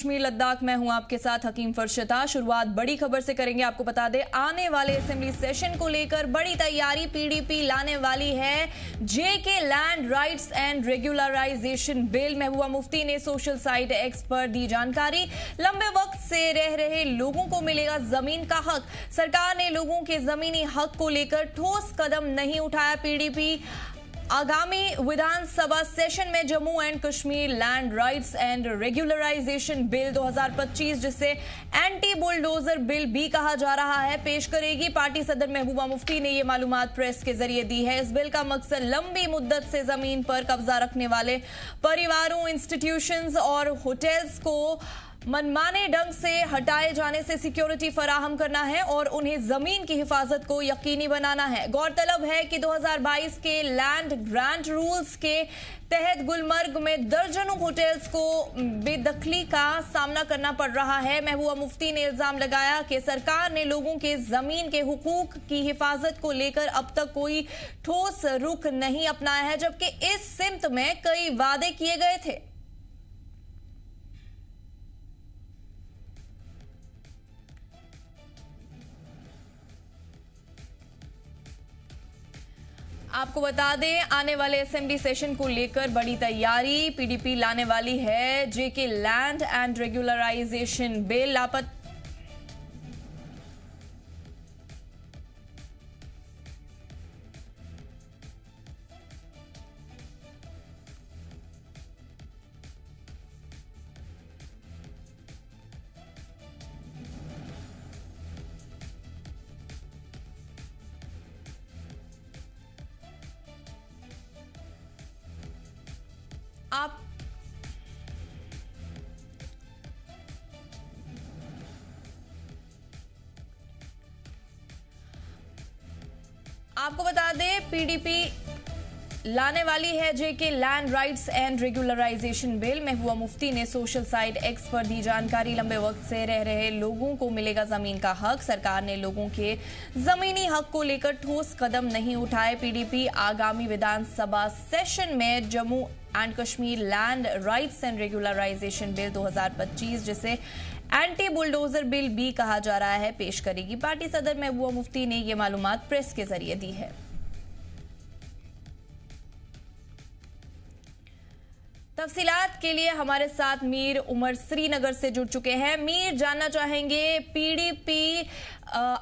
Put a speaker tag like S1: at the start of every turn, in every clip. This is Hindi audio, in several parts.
S1: कश्मीर लद्दाख में हूं आपके साथ हकीम फरशता। शुरुआत बड़ी खबर से करेंगे। आपको बता दें, आने वाले असेंबली सेशन को लेकर बड़ी तैयारी पीडीपी लाने वाली है। JK land rights and regularisation bill. Mehbooba Mufti ने सोशल साइट एक्स पर दी जानकारी। लंबे वक्त से रह रहे लोगों को मिलेगा जमीन का हक। सरकार ने लोगों के जमीनी हक को लेकर ठोस कदम नहीं उठाया। पीडीपी आगामी विधानसभा सेशन में Jammu and Kashmir land rights and regularisation bill 2025, जिसे एंटी बुलडोजर बिल भी कहा जा रहा है, पेश करेगी। पार्टी सदर महबूबा मुफ्ती ने ये मालूमात प्रेस के जरिए दी है। इस बिल का मकसद लंबी मुद्दत से जमीन पर कब्जा रखने वाले परिवारों, इंस्टीट्यूशंस और होटल्स को मनमाने ढंग से हटाए जाने से सिक्योरिटी फराहम करना है और उन्हें जमीन की हिफाजत को यकीनी बनाना है। गौरतलब है कि 2022 के लैंड ग्रांट रूल्स के तहत गुलमर्ग में दर्जनों होटल्स को बेदखली का सामना करना पड़ रहा है। महबूबा मुफ्ती ने इल्जाम लगाया कि सरकार ने लोगों के जमीन के हुकूक की हिफाजत को लेकर अब तक कोई ठोस रुख नहीं अपनाया है, जबकि इस सिमत में कई वादे किए गए थे। आपको बता दें, आने वाले असेंबली सेशन को लेकर बड़ी तैयारी पीडीपी लाने वाली है। JK land and regularisation bill. आपको बता दें, पीडीपी लाने वाली है JK land rights and regularisation bill. Mehbooba Mufti ने सोशल साइट एक्स पर दी जानकारी। लंबे वक्त से रह रहे लोगों को मिलेगा जमीन का हक। सरकार ने लोगों के जमीनी हक को लेकर ठोस कदम नहीं उठाए। पीडीपी आगामी विधानसभा सेशन में Jammu and Kashmir land rights and regularisation bill 2025, जिसे एंटी बुलडोजर बिल भी कहा जा रहा है, पेश करेगी। पार्टी सदर महबूबा मुफ्ती ने ये मालूमात प्रेस के जरिए दी है। तफसीलात के लिए हमारे साथ मीर उमर श्रीनगर से जुड़ चुके हैं। मीर, जानना चाहेंगे पीडीपी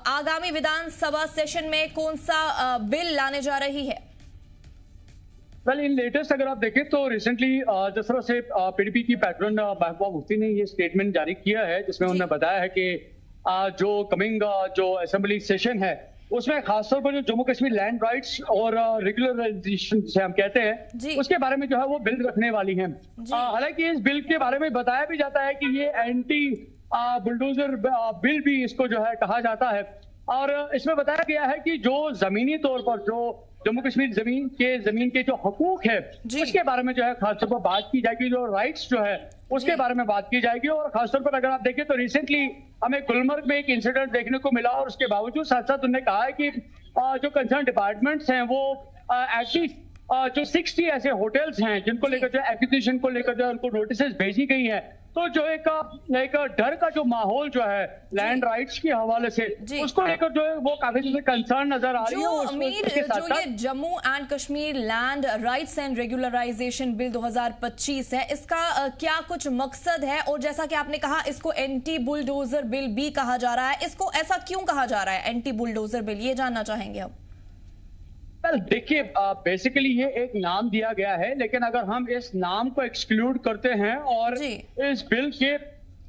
S1: आगामी विधानसभा सेशन में कौन सा बिल लाने जा रही है?
S2: वेल, इन लेटेस्ट अगर आप देखें तो रिसेंटली जिस तरह से पीडीपी की पैटर्न महबूबा मुफ्ती ने ये स्टेटमेंट जारी किया है, जिसमें उन्होंने बताया है कि जो कमिंग जो असेंबली सेशन है उसमें खासतौर पर जो जम्मू कश्मीर लैंड राइट्स और रेगुलराइजेशन जिसे हम कहते हैं, उसके बारे में जो है वो बिल रखने वाली हैं। हालांकि इस बिल के बारे में बताया भी जाता है कि ये एंटी बुलडोजर बिल भी इसको जो है कहा जाता है। और इसमें बताया गया है कि जो जमीनी तौर पर जो जम्मू कश्मीर जमीन के जो हकूक है उसके बारे में जो है खासतौर पर बात की जाएगी, जो राइट्स जो है उसके बारे में बात की जाएगी। और खासतौर पर अगर आप देखें तो रिसेंटली हमें गुलमर्ग में एक इंसिडेंट देखने को मिला और उसके बावजूद साथ साथ उन्होंने कहा है कि जो कंसर्न डिपार्टमेंट्स हैं वो एटलीस्ट जो 60 ऐसे होटल्स हैं जिनको लेकर जो एक्विजिशन को लेकर जो उनको नोटिस भेजी गई है, तो जो एक डर का जो माहौल जो है लैंड राइट्स के हवाले से उसको लेकर जो है वो काफी कंसर्न नजर आ रही है।
S1: जो ये Jammu and Kashmir land rights and regularisation bill 2025 है, इसका क्या कुछ मकसद है? और जैसा कि आपने कहा, इसको एंटी बुलडोजर बिल भी कहा जा रहा है। इसको ऐसा क्यों कहा जा रहा है एंटी बुलडोजर बिल, ये जानना चाहेंगे हम।
S2: देखिए, बेसिकली ये एक नाम दिया गया है, लेकिन अगर हम इस नाम को एक्सक्लूड करते हैं और इस बिल के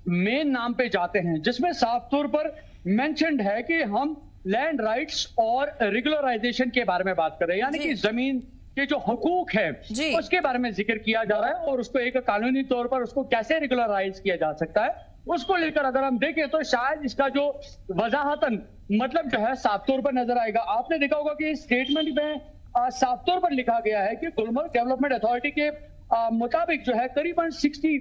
S2: मेन नाम पे जाते हैं, जिसमें साफ तौर पर मेंशन्ड है कि हम लैंड राइट्स और रेगुलराइजेशन के बारे में बात कर रहे हैं, यानी कि जमीन के जो हकूक है उसके बारे में जिक्र किया जा रहा है और उसको एक कानूनी तौर पर उसको कैसे रेगुलराइज किया जा सकता है उसको लेकर अगर हम देखें तो शायद इसका जो वजाहतन मतलब जो है साफ तौर पर नजर आएगा। आपने देखा होगा कि स्टेटमेंट में साफ तौर पर लिखा गया है कि गुलमर्ग डेवलपमेंट अथॉरिटी के मुताबिक जो है करीबन 60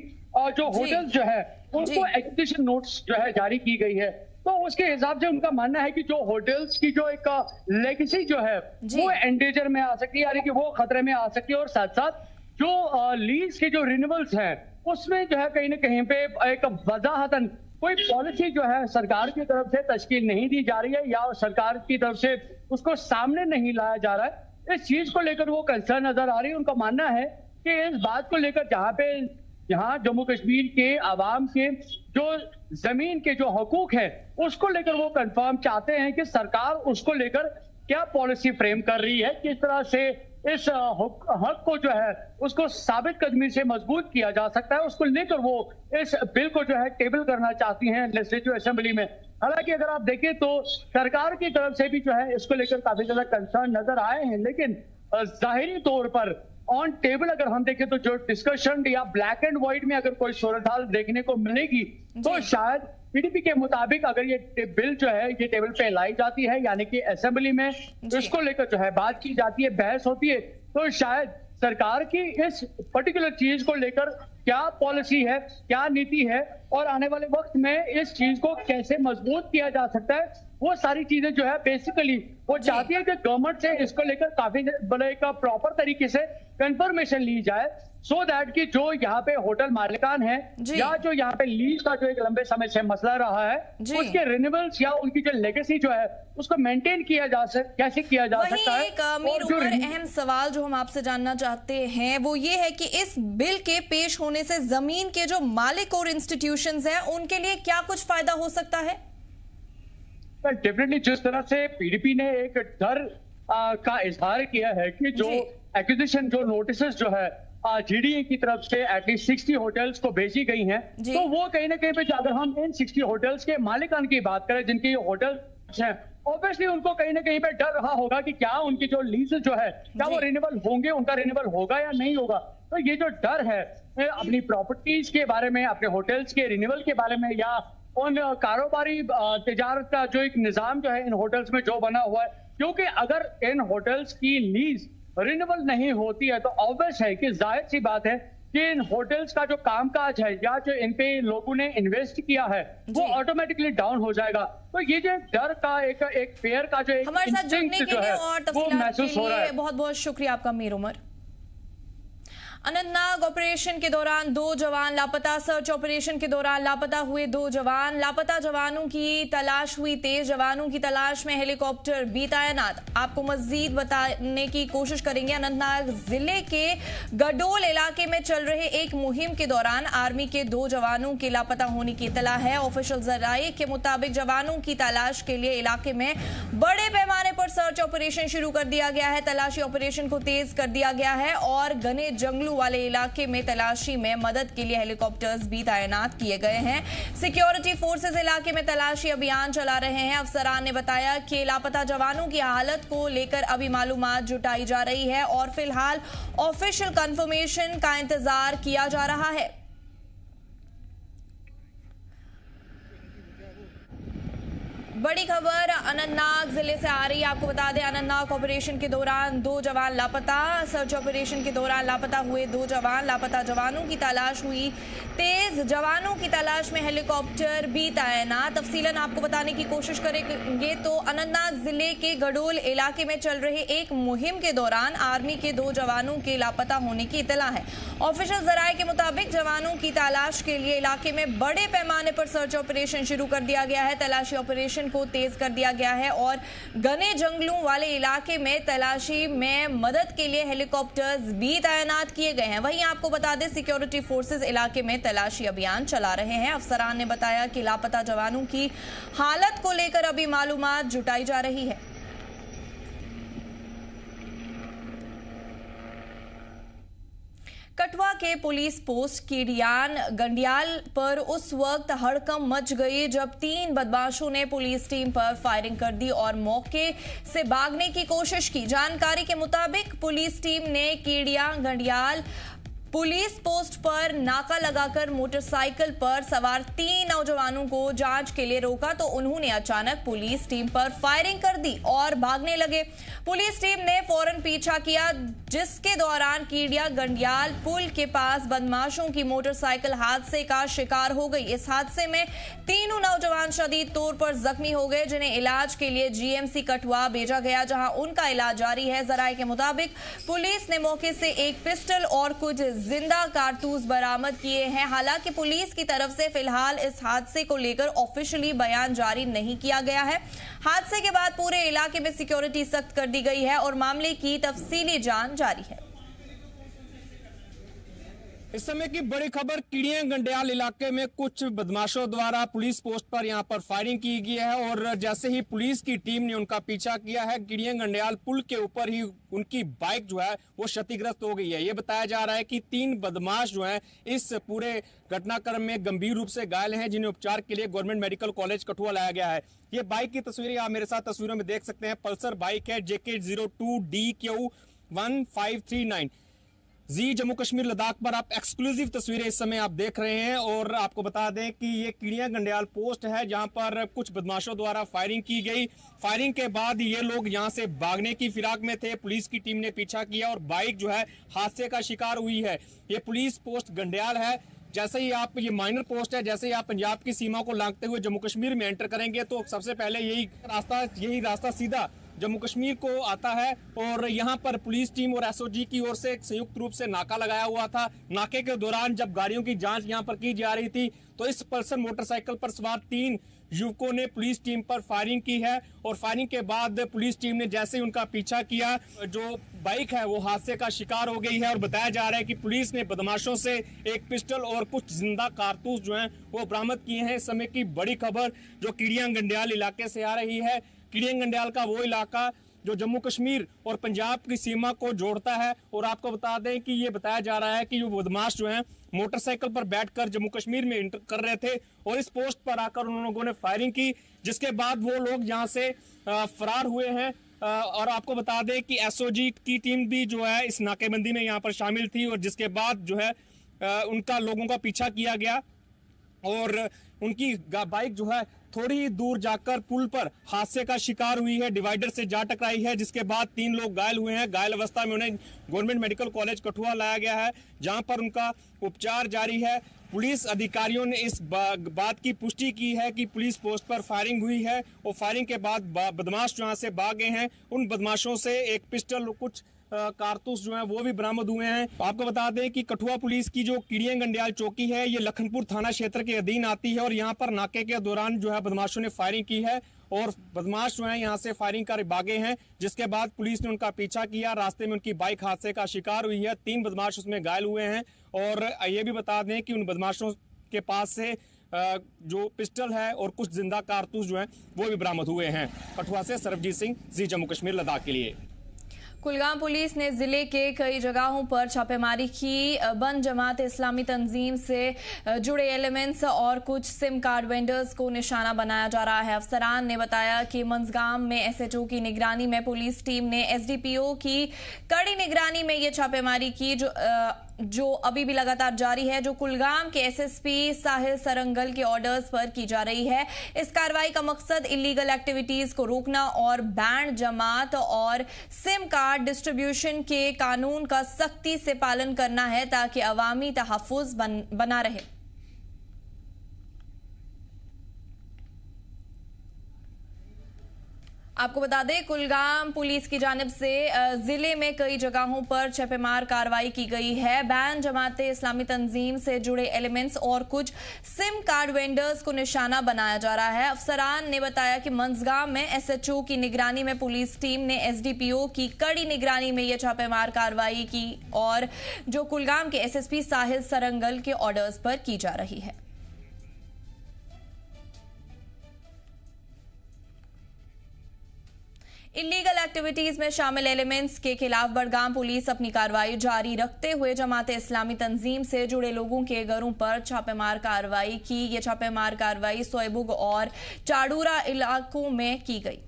S2: जो होटल्स जो है उनको एक्विजिशन नोट्स जो है जारी की गई है। तो उसके हिसाब से उनका मानना है कि जो होटल्स की जो एक लेगेसी जो है वो एंडेजर में आ सकती है, यानी कि वो खतरे में आ सकती है। और साथ साथ जो लीज के जो रिन्यूअल्स हैं उसमें जो है कहीं ना कहीं पे एक वजाहतन कोई पॉलिसी जो है सरकार की तरफ से तश्कील नहीं दी जा रही है या सरकार की तरफ से उसको सामने नहीं लाया जा रहा है। इस चीज को लेकर वो कंसर्न नजर आ रही है। उनका मानना है कि इस बात को लेकर जहां जम्मू कश्मीर के आवाम के जो जमीन के जो हकूक है उसको लेकर वो कंफर्म चाहते हैं कि सरकार उसको लेकर क्या पॉलिसी फ्रेम कर रही है, किस तरह से इस हक को जो है उसको साबित कदमी से मजबूत किया जा सकता है, उसको लेकर वो इस बिल को जो है टेबल करना चाहती हैं लेजिस्लेटिव असेंबली में। हालांकि अगर आप देखें तो सरकार की तरफ से भी जो है इसको लेकर काफी ज्यादा कंसर्न नजर आए हैं, लेकिन जाहिरी तौर पर ऑन टेबल अगर हम देखें तो जो डिस्कशन या ब्लैक एंड व्हाइट में अगर कोई सूरत हाल देखने को मिलेगी तो शायद पीडीपी के मुताबिक अगर ये बिल जो है ये टेबल पे लाई जाती है यानी कि असेंबली में इसको लेकर जो है बात की जाती है, बहस होती है, तो शायद सरकार की इस पर्टिकुलर चीज को लेकर क्या पॉलिसी है, क्या नीति है और आने वाले वक्त में इस चीज को कैसे मजबूत किया जा सकता है, वो सारी चीजें जो है बेसिकली वो चाहती है कि गवर्नमेंट से इसको लेकर काफी बड़े का प्रॉपर तरीके से कंफर्मेशन ली जाए, सो दैट कि जो यहाँ पे होटल मालिकान है या जो यहाँ पे लीज का जो एक लंबे समय से मसला रहा है उसके रिन्यूअल्स या उनकी जो लेगेसी जो है उसको मेंटेन किया जा कैसे किया जा सकता है।
S1: एक अमीर उमर अहम सवाल जो हम आपसे जानना चाहते हैं वो ये है कि इस बिल के पेश होने से जमीन के जो मालिक और इंस्टीट्यूशंस हैं उनके लिए क्या कुछ फायदा हो सकता है?
S2: डेफिनेटली जिस तरह से पीडीपी ने एक डर का इजहार किया है कि जो एक्विजिशन जो नोटिस जो है जीडीए की तरफ से एटलीस्ट 60 होटल्स को भेजी गई हैं, तो वो कहीं ना कहीं पे अगर हम इन 60 होटल्स के मालिकान की बात करें जिनके होटल्स हैं, ऑब्वियसली उनको कहीं ना कहीं पे डर रहा होगा कि क्या उनकी जो लीज जो है क्या वो रिन्यूअल होंगे, उनका रिन्यूअल होगा या नहीं होगा। तो ये जो डर है अपनी प्रॉपर्टीज के बारे में, अपने होटल्स के रिन्यूअल के बारे में या उन कारोबारी तिजारत का जो एक निजाम जो है इन होटल्स में जो बना हुआ है, क्योंकि अगर इन होटल्स की लीज रिन्यूअल नहीं होती है तो ऑब्वियस है कि जाहिर सी बात है कि इन होटल्स का जो कामकाज है या जो इन पे लोगों ने इन्वेस्ट किया है वो ऑटोमेटिकली डाउन हो जाएगा। तो ये जो डर का एक फेयर का जो एक
S1: हमारे साथ जुड़ने के लिए और तफसीलात के लिए बहुत बहुत शुक्रिया आपका मीर उमर। अनंतनाग ऑपरेशन के दौरान 2 जवान लापता। सर्च ऑपरेशन के दौरान लापता हुए 2 जवान। लापता जवानों की तलाश हुई तेज। जवानों की तलाश में हेलीकॉप्टर भी तैनात। आपको मजीद बताने की कोशिश करेंगे। अनंतनाग जिले के गडोल इलाके में चल रहे एक मुहिम के दौरान आर्मी के 2 जवानों के लापता होने की इतला है। ऑफिशियल जराये के मुताबिक जवानों की तलाश के लिए इलाके में बड़े पैमाने पर सर्च ऑपरेशन शुरू कर दिया गया है। तलाशी ऑपरेशन को तेज कर दिया गया है और घने जंगलों वाले इलाके में तलाशी में मदद के लिए हेलीकॉप्टर्स भी तैनात किए गए हैं। सिक्योरिटी फोर्सेस इलाके में तलाशी अभियान चला रहे हैं। अफसरान ने बताया कि लापता जवानों की हालत को लेकर अभी मालूमात जुटाई जा रही है और फिलहाल ऑफिशियल कंफर्मेशन का इंतजार किया जा रहा है। बड़ी खबर अनंतनाग जिले से आ रही है। आपको बता दें अनंतनाग ऑपरेशन के दौरान 2 जवान लापता। सर्च ऑपरेशन के दौरान लापता हुए 2 जवान। लापता जवानों की तलाश हुई तेज। जवानों की तलाश में हेलीकॉप्टर भी तैनात। तफसीलन आपको बताने की कोशिश करेंगे तो अनंतनाग जिले के गडोल इलाके में चल रहे एक मुहिम के दौरान आर्मी के 2 जवानों के लापता होने की इतला है। ऑफिशियल जराये के मुताबिक जवानों की तलाश के लिए इलाके में बड़े पैमाने पर सर्च ऑपरेशन शुरू कर दिया गया है। तलाशी ऑपरेशन को तेज कर दिया गया है और घने जंगलों वाले इलाके में तलाशी में मदद के लिए हेलीकॉप्टर्स भी तैनात किए गए हैं। वहीं आपको बता दें सिक्योरिटी फोर्सेस इलाके में तलाशी अभियान चला रहे हैं। अफसरान ने बताया कि लापता जवानों की हालत को लेकर अभी मालूमात जुटाई जा रही है। कठुआ के पुलिस पोस्ट कीडियान गंडियाल पर उस वक्त हड़कंप मच गई जब 3 बदमाशों ने पुलिस टीम पर फायरिंग कर दी और मौके से भागने की कोशिश की। जानकारी के मुताबिक पुलिस टीम ने कीडियान गंडियाल पुलिस पोस्ट पर नाका लगाकर मोटरसाइकिल पर सवार 3 नौजवानों को जांच के लिए रोका तो उन्होंने अचानक पुलिस टीम पर फायरिंग कर दी और भागने लगे। पुलिस टीम ने फौरन पीछा किया जिसके दौरान कीडिया गंडियाल पुल के पास बदमाशों की मोटरसाइकिल हादसे का शिकार हो गई। इस हादसे में 3 नौजवान शदीद तौर पर जख्मी हो गए जिन्हें इलाज के लिए जीएमसी कठुआ भेजा गया जहां उनका इलाज जारी है। जराये के मुताबिक पुलिस ने मौके से एक पिस्टल और कुछ जिंदा कारतूस बरामद किए हैं। हालांकि पुलिस की तरफ से फिलहाल इस हादसे को लेकर ऑफिशियली बयान जारी नहीं किया गया है। हादसे के बाद पूरे इलाके में सिक्योरिटी सख्त कर दी गई है और मामले की तफसीली जांच जारी है।
S3: इस समय की बड़ी खबर, कीड़ियां गंडियाल इलाके में कुछ बदमाशों द्वारा पुलिस पोस्ट पर यहां पर फायरिंग की गई है और जैसे ही पुलिस की टीम ने उनका पीछा किया है, कीड़ियां गंडियाल पुल के ऊपर ही उनकी बाइक जो है वो क्षतिग्रस्त हो गई है। ये बताया जा रहा है कि 3 बदमाश जो हैं इस पूरे घटनाक्रम में गंभीर रूप से घायल हैं, जिन्हें उपचार के लिए गवर्नमेंट मेडिकल कॉलेज कठुआ लाया गया है। ये बाइक की तस्वीरें आप मेरे साथ तस्वीरों में देख सकते हैं। पल्सर बाइक है, JK02DQ1539 जी जम्मू कश्मीर लद्दाख पर आप एक्सक्लूसिव तस्वीरें इस समय आप देख रहे हैं। और आपको बता दें कि ये कीड़ियां गंडियाल पोस्ट है, जहां पर कुछ बदमाशों द्वारा फायरिंग की गई। फायरिंग के बाद ये लोग यहां से भागने की फिराक में थे, पुलिस की टीम ने पीछा किया और बाइक जो है हादसे का शिकार हुई है। ये पुलिस पोस्ट गंडियाल है। जैसे ही आप, ये माइनर पोस्ट है, जैसे ही आप पंजाब की सीमा को लांघते हुए जम्मू कश्मीर में एंटर करेंगे तो सबसे पहले यही रास्ता सीधा जम्मू कश्मीर को आता है। और यहाँ पर पुलिस टीम और एसओजी की ओर से एक संयुक्त रूप से नाका लगाया हुआ था। नाके के दौरान जब गाड़ियों की जांच यहाँ पर की जा रही थी तो इस पल्सर मोटरसाइकिल पर सवार 3 युवकों ने पुलिस टीम पर फायरिंग की है। और फायरिंग के बाद पुलिस टीम ने जैसे ही उनका पीछा किया, जो बाइक है वो हादसे का शिकार हो गई है। और बताया जा रहा है कि पुलिस ने बदमाशों से एक पिस्टल और कुछ जिंदा कारतूस जो हैं वो बरामद किए हैं। इस समय की बड़ी खबर जो कीड़ियां गंडियाल इलाके से आ रही है। कीड़ियां गंडियाल का वो इलाका जो जम्मू कश्मीर और पंजाब की सीमा को जोड़ता है। और आपको बता दें कि ये बताया जा रहा है कि जो बदमाश जो हैं मोटरसाइकिल पर बैठकर जम्मू कश्मीर में एंटर कर रहे थे और इस पोस्ट पर आकर उन लोगों ने फायरिंग की, जिसके बाद वो लोग यहाँ से फरार हुए हैं। और आपको बता दें कि एसओजी की टीम भी जो है इस नाकेबंदी में यहाँ पर शामिल थी और जिसके बाद जो है उनका लोगों का पीछा किया गया और उनकी बाइक जो है थोड़ी ही दूर जाकर पुल पर हादसे का शिकार हुई है, डिवाइडर से जा टकराई है, जिसके बाद 3 लोग घायल हुए हैं। घायल अवस्था में उन्हें गवर्नमेंट मेडिकल कॉलेज कठुआ लाया गया है, जहां पर उनका उपचार जारी है। पुलिस अधिकारियों ने इस बात की पुष्टि की है कि पुलिस पोस्ट पर फायरिंग हुई है और फायरिंग के बाद बदमाश जो यहाँ से भागे हैं, उन बदमाशों से एक पिस्टल और कुछ कारतूस जो हैं वो भी बरामद हुए हैं। आपको बता दें कि कठुआ पुलिस की जो कीड़ियां गंडियाल चौकी है ये लखनपुर थाना क्षेत्र के अधीन आती है और यहाँ पर नाके के दौरान जो है बदमाशों ने फायरिंग की है और बदमाश जो है यहाँ से फायरिंग कर भागे हैं, जिसके बाद पुलिस ने उनका पीछा किया। रास्ते में उनकी बाइक हादसे का शिकार हुई है, 3 बदमाश उसमें घायल हुए हैं। और ये भी बता दें कि उन बदमाशों के पास से जो पिस्टल है और कुछ जिंदा कारतूस जो है वो भी बरामद हुए हैं। कठुआ से सरबजीत सिंह, जी जम्मू कश्मीर लद्दाख के लिए।
S1: कुलगाम पुलिस ने जिले के कई जगहों पर छापेमारी की। बंद जमात इस्लामी तंजीम से जुड़े एलिमेंट्स और कुछ सिम कार्ड वेंडर्स को निशाना बनाया जा रहा है। अफसरान ने बताया कि मंजगाम में एसएचओ की निगरानी में पुलिस टीम ने एसडीपीओ की कड़ी निगरानी में ये छापेमारी की, जो अभी भी लगातार जारी है, जो कुलगाम के एसएसपी साहिल सरंगल के ऑर्डर्स पर की जा रही है। इस कार्रवाई का मकसद इलीगल एक्टिविटीज को रोकना और बैंड जमात और सिम कार्ड डिस्ट्रीब्यूशन के कानून का सख्ती से पालन करना है ताकि अवामी तहफ्फुज बना रहे। आपको बता दें, कुलगाम पुलिस की जानिब से जिले में कई जगहों पर छापेमार कार्रवाई की गई है। बैन जमाते इस्लामी तंजीम से जुड़े एलिमेंट्स और कुछ सिम कार्ड वेंडर्स को निशाना बनाया जा रहा है। अफसरान ने बताया कि मंजगाम में एसएचओ की निगरानी में पुलिस टीम ने एसडीपीओ की कड़ी निगरानी में यह छापेमार कार्रवाई की और जो कुलगाम के एसएसपी साहिल सरंगल के ऑर्डर्स पर की जा रही है। इलीगल एक्टिविटीज में शामिल एलिमेंट्स के खिलाफ बडगाम पुलिस अपनी कार्रवाई जारी रखते हुए जमात इस्लामी तंजीम से जुड़े लोगों के घरों पर छापेमार कार्रवाई की। ये छापेमार कार्रवाई सोयबुग और चाडूरा इलाकों में की गई।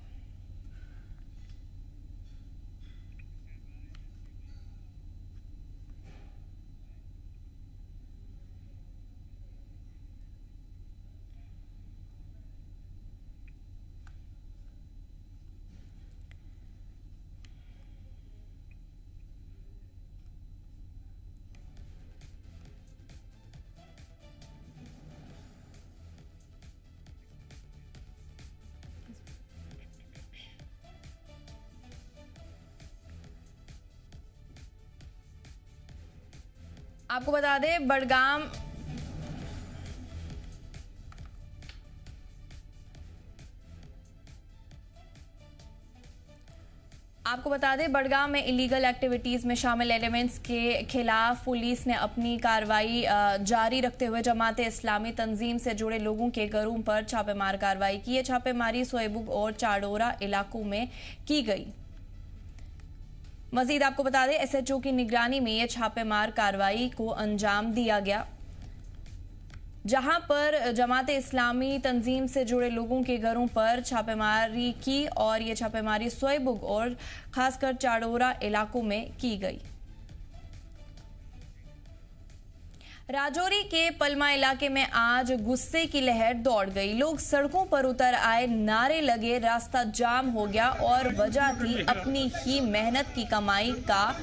S1: आपको बता दें बड़गाम बड़गाम में इलीगल एक्टिविटीज में शामिल एलिमेंट्स के खिलाफ पुलिस ने अपनी कार्रवाई जारी रखते हुए जमाते इस्लामी तंजीम से जुड़े लोगों के घरों पर छापेमार कार्रवाई की है। छापेमारी सोएबुग और चाडोरा इलाकों में की गई। मजीद आपको बता दें एसएचओ की निगरानी में यह छापेमार कार्रवाई को अंजाम दिया गया, जहां पर जमाते इस्लामी तंजीम से जुड़े लोगों के घरों पर छापेमारी की और ये छापेमारी सोएबुग और खासकर चाडोरा इलाकों में की गई। राजौरी के पलमा इलाके में आज गुस्से की लहर दौड़ गई। लोग सड़कों पर उतर आए, नारे लगे, रास्ता जाम हो गया और वजह थी अपनी ही मेहनत की कमाई का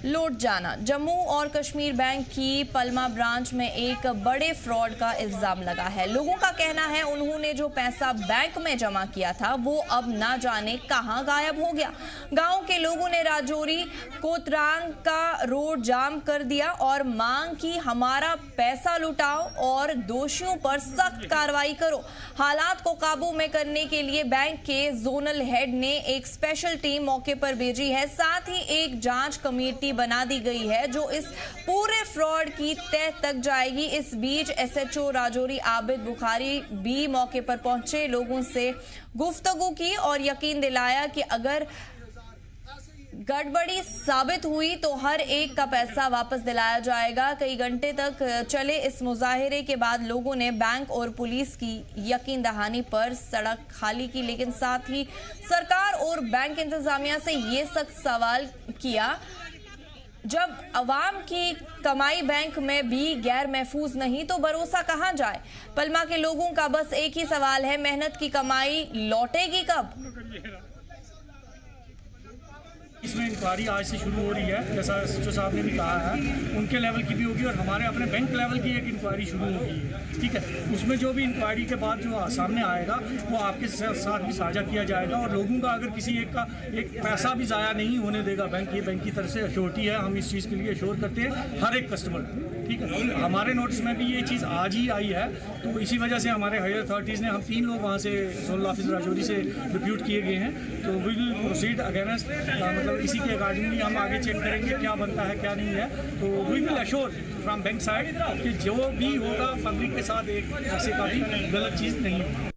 S1: लौट जाना। जम्मू और कश्मीर बैंक की पलमा ब्रांच में एक बड़े फ्रॉड का इल्जाम लगा है। लोगों का कहना है उन्होंने जो पैसा बैंक में जमा किया था वो अब ना जाने कहां गायब हो गया। गांव के लोगों ने राजौरी कोतरांग का रोड जाम कर दिया और मांग की हमारा पैसा लुटाओ और दोषियों पर सख्त कार्रवाई करो। हालात को काबू में करने के लिए बैंक के जोनल हेड ने एक स्पेशल टीम मौके पर भेजी है। साथ ही एक जांच कमेटी बना दी गई है जो इस पूरे फ्रॉड की तह तक जाएगी। इस बीच एसएचओ राजौरी आबिद बुखारी भी मौके पर पहुंचे, लोगों से गुफ्तगू की और यकीन दिलाया कि अगर गड़बड़ी साबित हुई तो हर एक का पैसा वापस दिलाया जाएगा। कई घंटे तक चले इस मुजाहिरे के बाद लोगों ने बैंक और पुलिस की यकीन दहानी पर सड़क खाली की, लेकिन साथ ही सरकार और बैंक इंतजामिया से ये सख्त सवाल किया, जब अवाम की कमाई बैंक में भी गैर महफूज नहीं तो भरोसा कहां जाए। पलमा के लोगों का बस एक ही सवाल है, मेहनत की कमाई लौटेगी कब?
S4: इसमें इंक्वायरी आज से शुरू हो रही है, जैसा एसएचओ साहब ने भी कहा है, उनके लेवल की भी होगी और हमारे अपने बैंक लेवल की एक इंक्वायरी शुरू होगी, ठीक है। उसमें जो भी इंक्वायरी के बाद जो सामने आएगा वो आपके साथ भी साझा किया जाएगा और लोगों का अगर किसी एक का एक पैसा भी ज़ाया नहीं होने देगा बैंक। ये बैंक की तरफ से अश्योरिटी है, हम इस चीज़ के लिए अश्योर करते हैं हर एक कस्टमर, ठीक है। हमारे नोटिस में भी ये चीज़ आज ही आई है, तो इसी वजह से हमारे हायर अथॉरिटीज़ ने, हम 3 लोग वहाँ से जोनल ऑफिस राजौरी से डिप्यूट किए गए हैं, तो वी विल प्रोसीड अगेंस्ट, मतलब इसी के अकॉर्डिंगली हम आगे चेक करेंगे क्या बनता है क्या नहीं है। तो we will assure from bank side कि जो भी होगा पब्लिक के साथ एक ऐसे का भी गलत चीज़ नहीं होगी।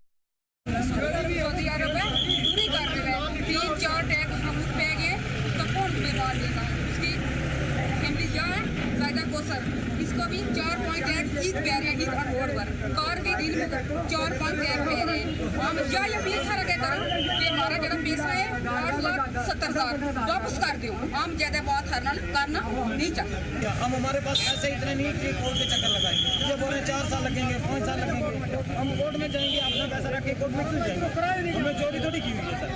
S5: इसको भी 4.8 ईद कह रहे हैं रोड पर कार के दिन में 4.8 कह रहे हैं। हम ये अपील कर रहे हैं कि हमारा जो पैसा है 8,70,000 वापस कर दो। हम ज्यादा बात करना नहीं चाहते।
S6: हम हमारे पास पैसे इतने नहीं कि कोर्ट के चक्कर लगाएंगे। ये बोले 4 साल लगेंगे, 5 साल लगेंगे, हम कोर्ट में जाएंगे, अपना पैसा रख के कोर्ट में क्यों जाएंगे? हमने चोरी थोड़ी की हुई है सर।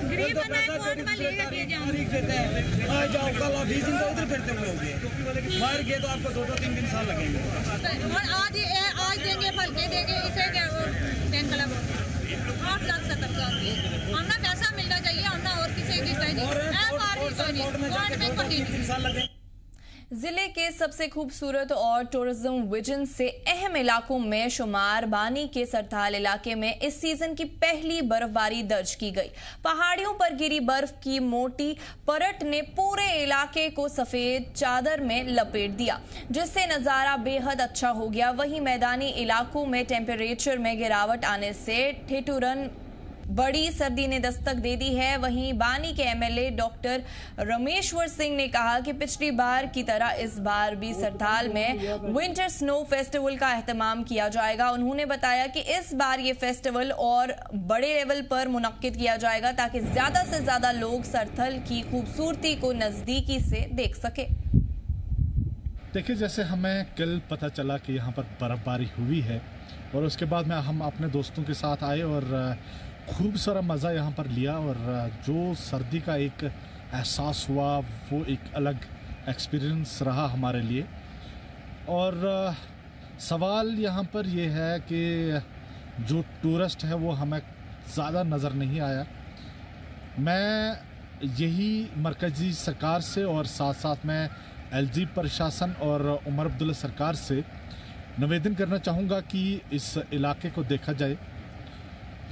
S5: गरीब
S6: देते हैं, आज जाओ कल आप 20 दिन तो इधर फिरते हुए होंगे, बाहर गए तो आपको 2-3 साल लगेंगे।
S5: आज देंगे फल के देंगे, इसे क्या 10 क्लब 8,70,000 हमने पैसा मिलना चाहिए, हमने और किसी की चाहिए।
S1: जिले के सबसे खूबसूरत और टूरिज्म विजन से अहम इलाकों में शुमार बानी के सरथाल इलाके में इस सीजन की पहली बर्फबारी दर्ज की गई। पहाड़ियों पर गिरी बर्फ की मोटी परत ने पूरे इलाके को सफेद चादर में लपेट दिया, जिससे नजारा बेहद अच्छा हो गया। वहीं मैदानी इलाकों में टेम्परेचर में गिरावट आने से ठिठुरन बड़ी सर्दी ने दस्तक दे दी है। वहीं बानी के एमएलए डॉक्टर रमेश्वर सिंह ने कहा कि पिछली बार की तरह इस बार भी सरथाल में विंटर स्नो फेस्टिवल का एहतमाम किया जाएगा। उन्होंने बताया कि इस बार ये फेस्टिवल और बड़े लेवल पर मुनक्किद किया जाएगा ताकि ज्यादा से ज्यादा लोग सरथल की खूबसूरती को नजदीकी से देख सके।
S7: देखिए, जैसे हमें कल पता चला कि यहाँ पर बर्फबारी हुई है और उसके बाद में हम अपने दोस्तों के साथ आए और खूब सारा मज़ा यहाँ पर लिया और जो सर्दी का एक एहसास हुआ वो एक अलग एक्सपीरियंस रहा हमारे लिए। और सवाल यहाँ पर ये है कि जो टूरिस्ट है वो हमें ज़्यादा नज़र नहीं आया। मैं यही मरकज़ी सरकार से और साथ साथ में एलजी प्रशासन और उमर अब्दुल्ला सरकार से निवेदन करना चाहूँगा कि इस इलाके को देखा जाए,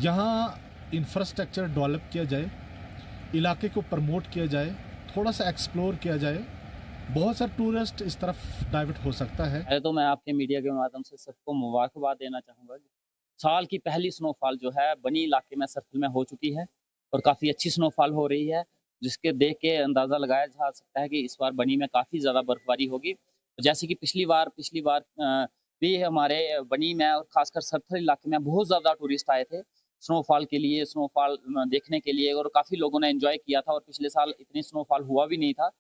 S7: यहाँ इंफ्रास्ट्रक्चर डेवलप किया जाए, इलाके को प्रमोट किया जाए, थोड़ा सा एक्सप्लोर किया जाए। बहुत सारे टूरिस्ट इस तरफ डाइवर्ट हो सकता है।
S8: तो मैं आपके मीडिया के माध्यम से सबको मुबारकबाद देना चाहूँगा। साल की पहली स्नोफॉल जो है बनी इलाके में सर्कल में हो चुकी है और काफ़ी अच्छी स्नोफॉल हो रही है, जिसके देख के अंदाज़ा लगाया जा सकता है कि इस बार बनी में काफ़ी ज़्यादा बर्फबारी होगी। जैसे कि पिछली बार भी हमारे बनी में और ख़ासकर सरथल इलाके में बहुत ज़्यादा टूरिस्ट आए थे स्नोफॉल के लिए, स्नोफॉल देखने के लिए, और काफ़ी लोगों ने एंजॉय किया था। और पिछले साल इतनी स्नोफॉल हुआ भी नहीं था,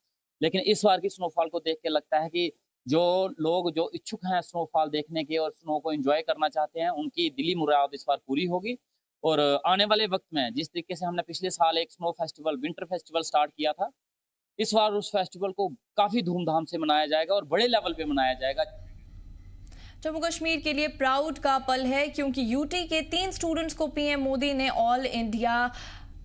S8: लेकिन इस बार की स्नोफॉल को देख के लगता है कि जो लोग जो इच्छुक हैं स्नोफॉल देखने के और स्नो को एंजॉय करना चाहते हैं, उनकी दिली मुराद इस बार पूरी होगी। और आने वाले वक्त में जिस तरीके से हमने पिछले साल एक snow festival, winter festival start किया था, इस बार उस फेस्टिवल को काफ़ी धूमधाम से मनाया जाएगा और बड़े लेवल पे मनाया जाएगा।
S1: जम्मू कश्मीर के लिए प्राउड का पल है, क्योंकि यूटी के 3 स्टूडेंट्स को पीएम मोदी ने ऑल इंडिया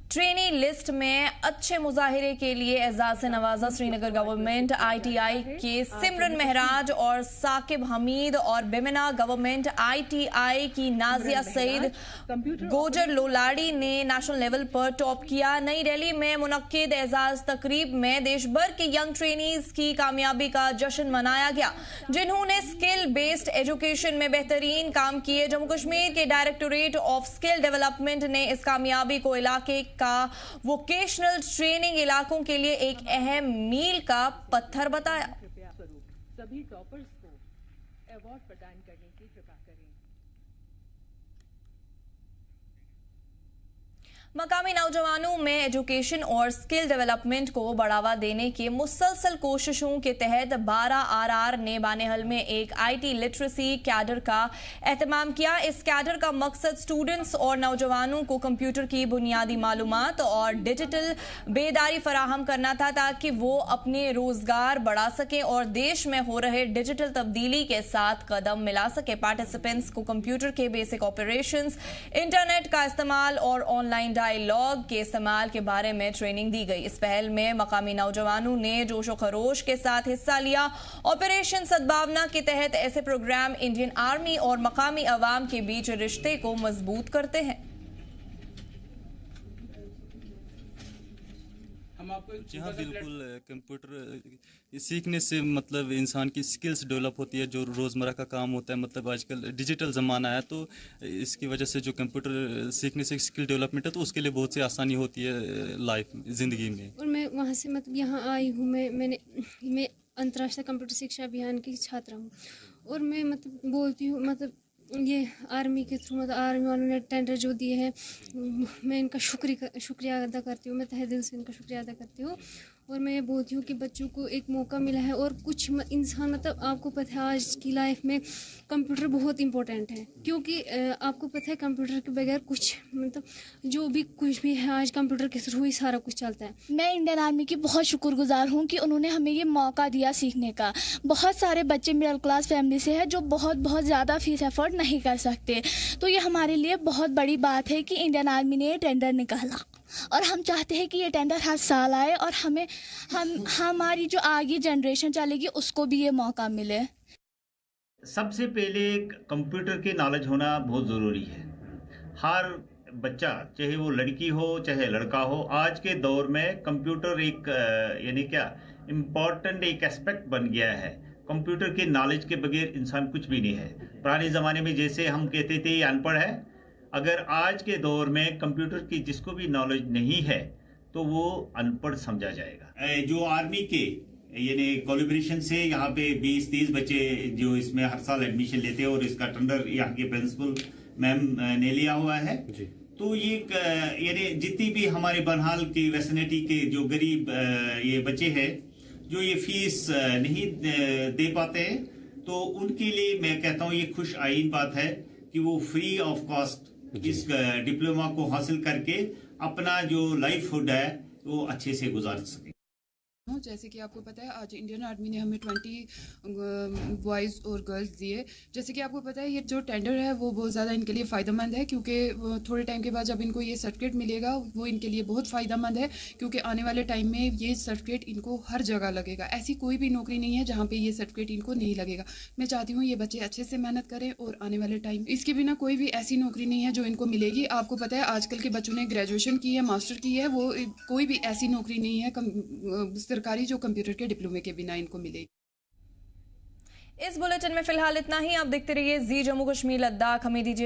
S1: ट्रेनी लिस्ट में अच्छे मुजाहिरे के लिए एजाज से नवाजा। श्रीनगर गवर्नमेंट आईटीआई के सिमरन महराज और साकिब हमीद और बिमिना गवर्नमेंट आईटीआई की नाजिया सईद गोजर लोलाड़ी ने नेशनल लेवल पर टॉप किया। नई दिल्ली में मुनक्किद एजाज तकरीब में देश भर के यंग ट्रेनीज की कामयाबी का जश्न मनाया गया, जिन्होंने स्किल बेस्ड एजुकेशन में बेहतरीन काम किए। जम्मू कश्मीर के डायरेक्टोरेट ऑफ स्किल डेवलपमेंट ने इस कामयाबी को इलाके का वोकेशनल ट्रेनिंग इलाकों के लिए एक अहम मील का पत्थर बताया।
S9: सभी टॉपर्स को अवार्ड प्रदान करने की कृपा करें।
S1: मकामी नौजवानों में एजुकेशन और स्किल डेवलपमेंट को बढ़ावा देने की मुसलसल कोशिशों के तहत 12 RR ने बानेहल में एक IT लिटरेसी कैडर का एहतमाम किया। इस कैडर का मकसद स्टूडेंट्स और नौजवानों को कंप्यूटर की बुनियादी मालूमात और डिजिटल बेदारी फराहम करना था, ताकि वो अपने रोजगार बढ़ा सकें और देश में हो रहे डिजिटल तब्दीली के साथ कदम मिला सके। पार्टिसिपेंट्स को कंप्यूटर के बेसिक ऑपरेशंस, इंटरनेट का इस्तेमाल और ऑनलाइन डायलॉग के इस्तेमाल के बारे में ट्रेनिंग दी गई। इस पहल में मकामी नौजवानों ने जोशो खरोश के साथ हिस्सा लिया। ऑपरेशन सद्भावना के तहत ऐसे प्रोग्राम इंडियन आर्मी और मकामी अवाम के बीच रिश्ते को मजबूत करते हैं।
S10: जी हाँ, बिल्कुल। कंप्यूटर सीखने से मतलब इंसान की स्किल्स डेवलप होती है, जो रोज़मर्रा का काम होता है। मतलब आजकल डिजिटल ज़माना है, तो इसकी वजह से जो कंप्यूटर सीखने से स्किल डेवलपमेंट है, तो उसके लिए बहुत सी आसानी होती है लाइफ ज़िंदगी में।
S11: और मैं वहाँ से मतलब यहाँ आई हूँ, मैं अंतर्राष्ट्रीय कंप्यूटर शिक्षा अभियान की छात्रा हूँ। और मैं मतलब बोलती हूँ, मतलब ये आर्मी के थ्रू, मतलब आर्मी वालों ने टेंडर जो दिए हैं, मैं इनका शुक्रिया अदा करती हूँ। मैं तहे दिल से इनका शुक्रिया अदा करती हूँ। और मैं ये बोलती हूँ कि बच्चों को एक मौका मिला है। और कुछ इंसान, मतलब आपको पता है आज की लाइफ में कंप्यूटर बहुत इम्पोर्टेंट है, क्योंकि आपको पता है कंप्यूटर के बगैर कुछ, मतलब जो भी कुछ भी है आज कंप्यूटर के थ्रू ही सारा कुछ चलता है।
S12: मैं इंडियन आर्मी की बहुत शुक्रगुजार हूँ कि उन्होंने हमें ये मौका दिया सीखने का। बहुत सारे बच्चे मिडिल क्लास फैमिली से हैं जो बहुत ज़्यादा फीस एफोर्ड नहीं कर सकते, तो ये हमारे लिए बहुत बड़ी बात है कि इंडियन आर्मी ने ये टेंडर निकाला। और हम चाहते हैं कि ये टेंडर हर साल आए और हमारी जो आगे जनरेशन चलेगी उसको भी ये मौका मिले।
S13: सबसे पहले कंप्यूटर की नॉलेज होना बहुत ज़रूरी है। हर बच्चा, चाहे वो लड़की हो चाहे लड़का हो, आज के दौर में कंप्यूटर एक यानी क्या इम्पोर्टेंट एक एस्पेक्ट बन गया है। कंप्यूटर की नॉलेज के बगैर इंसान कुछ भी नहीं है। पुराने ज़माने में जैसे हम कहते थे ये अनपढ़ है, अगर आज के दौर में कंप्यूटर की जिसको भी नॉलेज नहीं है तो वो अनपढ़ समझा जाएगा। जो आर्मी के यानी कोलैबोरेशन से यहाँ पे 20-30 बच्चे जो इसमें हर साल एडमिशन लेते हैं और इसका टेंडर यहाँ के प्रिंसिपल मैम ने लिया हुआ है। तो ये यानी जितनी भी हमारे बनहाल की वेसिनिटी के जो गरीब ये बच्चे हैं जो ये फीस नहीं दे पाते हैं, तो उनके लिए मैं कहता हूँ ये खुश आइन बात है कि वो फ्री ऑफ कॉस्ट इस डिप्लोमा को हासिल करके अपना जो लाइफहुड है वो अच्छे से गुजार सके।
S5: जैसे कि आपको पता है आज इंडियन आर्मी ने हमें 20 बॉयज़ और गर्ल्स दिए। जैसे कि आपको पता है ये जो टेंडर है वो बहुत ज़्यादा इनके लिए फ़ायदेमंद है, क्योंकि थोड़े टाइम के बाद जब इनको ये सर्टिफिकेट मिलेगा वो इनके लिए बहुत फ़ायदेमंद है, क्योंकि आने वाले टाइम में ये सर्टिफिकेट इनको हर जगह लगेगा। ऐसी कोई भी नौकरी नहीं है जहाँ पर ये सर्टिफिकेट इनको नहीं लगेगा। मैं चाहती हूँ ये बच्चे अच्छे से मेहनत करें और आने वाले टाइम इसके बिना कोई भी ऐसी नौकरी नहीं है जो इनको मिलेगी। आपको पता है आजकल के बच्चों ने ग्रेजुएशन की है, मास्टर की है, वो कोई भी ऐसी नौकरी नहीं है सरकारी जो कंप्यूटर के डिप्लोमे के बिना इनको मिलेगी।
S1: इस बुलेटिन में फिलहाल इतना ही। आप देखते रहिए जी जम्मू कश्मीर लद्दाख। हमें दीजिए